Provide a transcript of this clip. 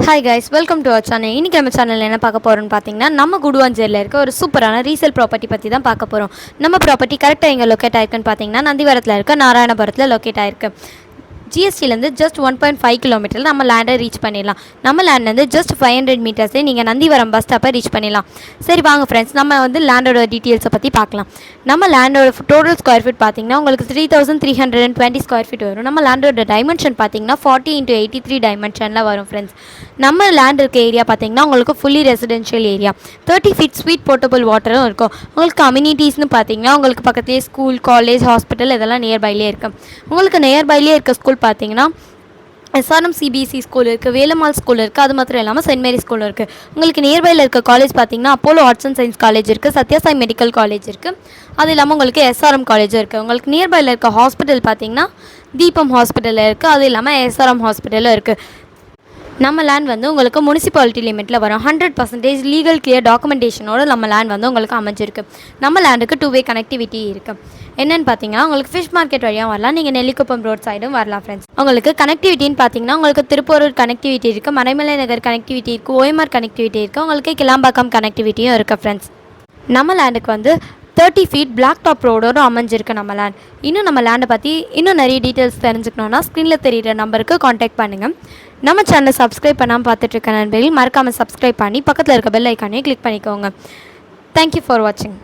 Hi guys, welcome to our channel. இன்றைக்கி நம்ம சேனலில் என்ன பார்க்க போகிறோம்னு பார்த்தீங்கன்னா, நம்ம குடுவாஞ்சேரியில் இருக்க ஒரு சூப்பரான ரீசேல் ப்ராப்பர்ட்டி பற்றி தான் பார்க்க போகிறோம். நம்ம ப்ராப்பர்ட்டி கரெக்டாக எங்கே லொக்கேட் ஆயிருக்குன்னு பார்த்தீங்கன்னா, நந்திவரத்தில் இருக்க நாராயணபுரத்தில் லொக்கேட் ஆயிருக்கு. ஜிஎஸ்டிலேருந்து ஜஸ்ட் 1.5 கிலோமீட்டரில் நம்ம லேண்டை ரீச் பண்ணிடலாம். நம்ம லேண்ட்லேருந்து ஜஸ்ட் 500 மீட்டர்ஸே நீங்கள் நந்திவரம் பஸ் ஸ்டாப்பை ரீச் பண்ணிடலாம். சரி வாங்க ஃப்ரெண்ட்ஸ், நம்ம லேண்டோட டீட்டெயில்ஸை பற்றி பார்க்கலாம். நம்ம லேண்டோட டோட்டல் ஸ்கொயர் ஃபீட் பார்த்தீங்கன்னா உங்களுக்கு 3320 ஸ்கொயர் ஃபீட் வரும். நம்ம லேண்டோட டைமென்ஷன் பார்த்தீங்கன்னா 40 × 83 டைமென்ஷனில் வரும் ஃப்ரெண்ட்ஸ். நம்ம லேண்ட் இருக்க ஏரியா பார்த்தீங்கன்னா உங்களுக்கு fully residential area. 30 feet sweet portable வாட்டரும் இருக்கும். உங்களுக்கு கம்யூனிட்டிஸ்னு பார்த்தீங்கன்னா உங்களுக்கு பக்கத்துலேயே ஸ்கூல், காலேஜ், ஹாஸ்பிட்டல் இதெல்லாம் நியர்பைலேயே இருக்குது. உங்களுக்கு நியர்பைலேயே இருக்க ஸ்கூல் பார்த்தீங்கன்னா எஸ்ஆர்எம் சிபிஎஸ்சி ஸ்கூல் இருக்குது, வேலம்மாள் ஸ்கூல் இருக்குது. அது மாத்திரம் இல்லாமல் சென்ட் மேரி ஸ்கூல் இருக்குது. உங்களுக்கு நியர்பையில் இருக்க காலேஜ் பார்த்தீங்கன்னா Apollo arts and science college இருக்குது, சத்யாசாய் மெடிக்கல் காலேஜ் இருக்குது. அது இல்லாமல் உங்களுக்கு எஸ்ஆர்எம் காலேஜும் இருக்குது. உங்களுக்கு நியர்பையில் இருக்க ஹாஸ்பிட்டல் பார்த்தீங்கன்னா தீபம் ஹாஸ்பிட்டலில் இருக்குது. அது இல்லாமல் எஸ்ஆர்எம் ஹாஸ்பிட்டலும் இருக்குது. நம்ம லேண்ட் உங்களுக்கு முனிசிபாலிட்டி லிமிட்டில் வரும். 100% லீகல் கிளியர் டாக்குமெண்டேஷனோட நம்ம லேண்ட் உங்களுக்கு அமைஞ்சிருக்கு. நம்ம லேண்டுக்கு 2 வே கனெக்டிவிட்டி இருக்குது. என்னென்னு பார்த்தீங்கன்னா உங்களுக்கு ஃபிஷ் மார்க்கெட் வழியாக வரலாம், நீங்கள் நெல்லிக்குப்பம் ரோட் சைடும் வரலாம் ஃப்ரெண்ட்ஸ். உங்களுக்கு கனெக்டிவிட்டின்னு பார்த்தீங்கன்னா உங்களுக்கு திருப்பூர் கனெக்டிவிட்டி இருக்குது, மறைமலை நகர் கனெக்டிவிட்டி இருக்குது, ஓஎம்ஆர் கனெக்டிவிட்டி இருக்குது, உங்களுக்கு கிளாம்பாக்கம் கனெக்டிவிட்டியும் இருக்குது ஃப்ரெண்ட்ஸ். நம்ம லேண்டுக்கு 30 ஃபீட் பிளாக் டாப் ரோடோடு அமைஞ்சிருக்கு நம்ம லேண்ட். இன்னும் நம்ம லேண்டை பற்றி இன்னும் நிறைய டீட்டெயில்ஸ் தெரிஞ்சுக்கணுன்னா ஸ்க்ரீனில் தெரிகிற நம்பருக்கு காண்டாக்ட் பண்ணுங்கள். நம்ம சேனலை சப்ஸ்கிரைப் பண்ணாமல் பார்த்துட்ருக்க நண்பர்கள் மறக்காமல் சப்ஸ்கிரைப் பண்ணி பக்கத்தில் இருக்க பெல் ஐக்கானே கிளிக் பண்ணிக்கோங்க. தேங்க்யூ ஃபார் வாட்சிங்.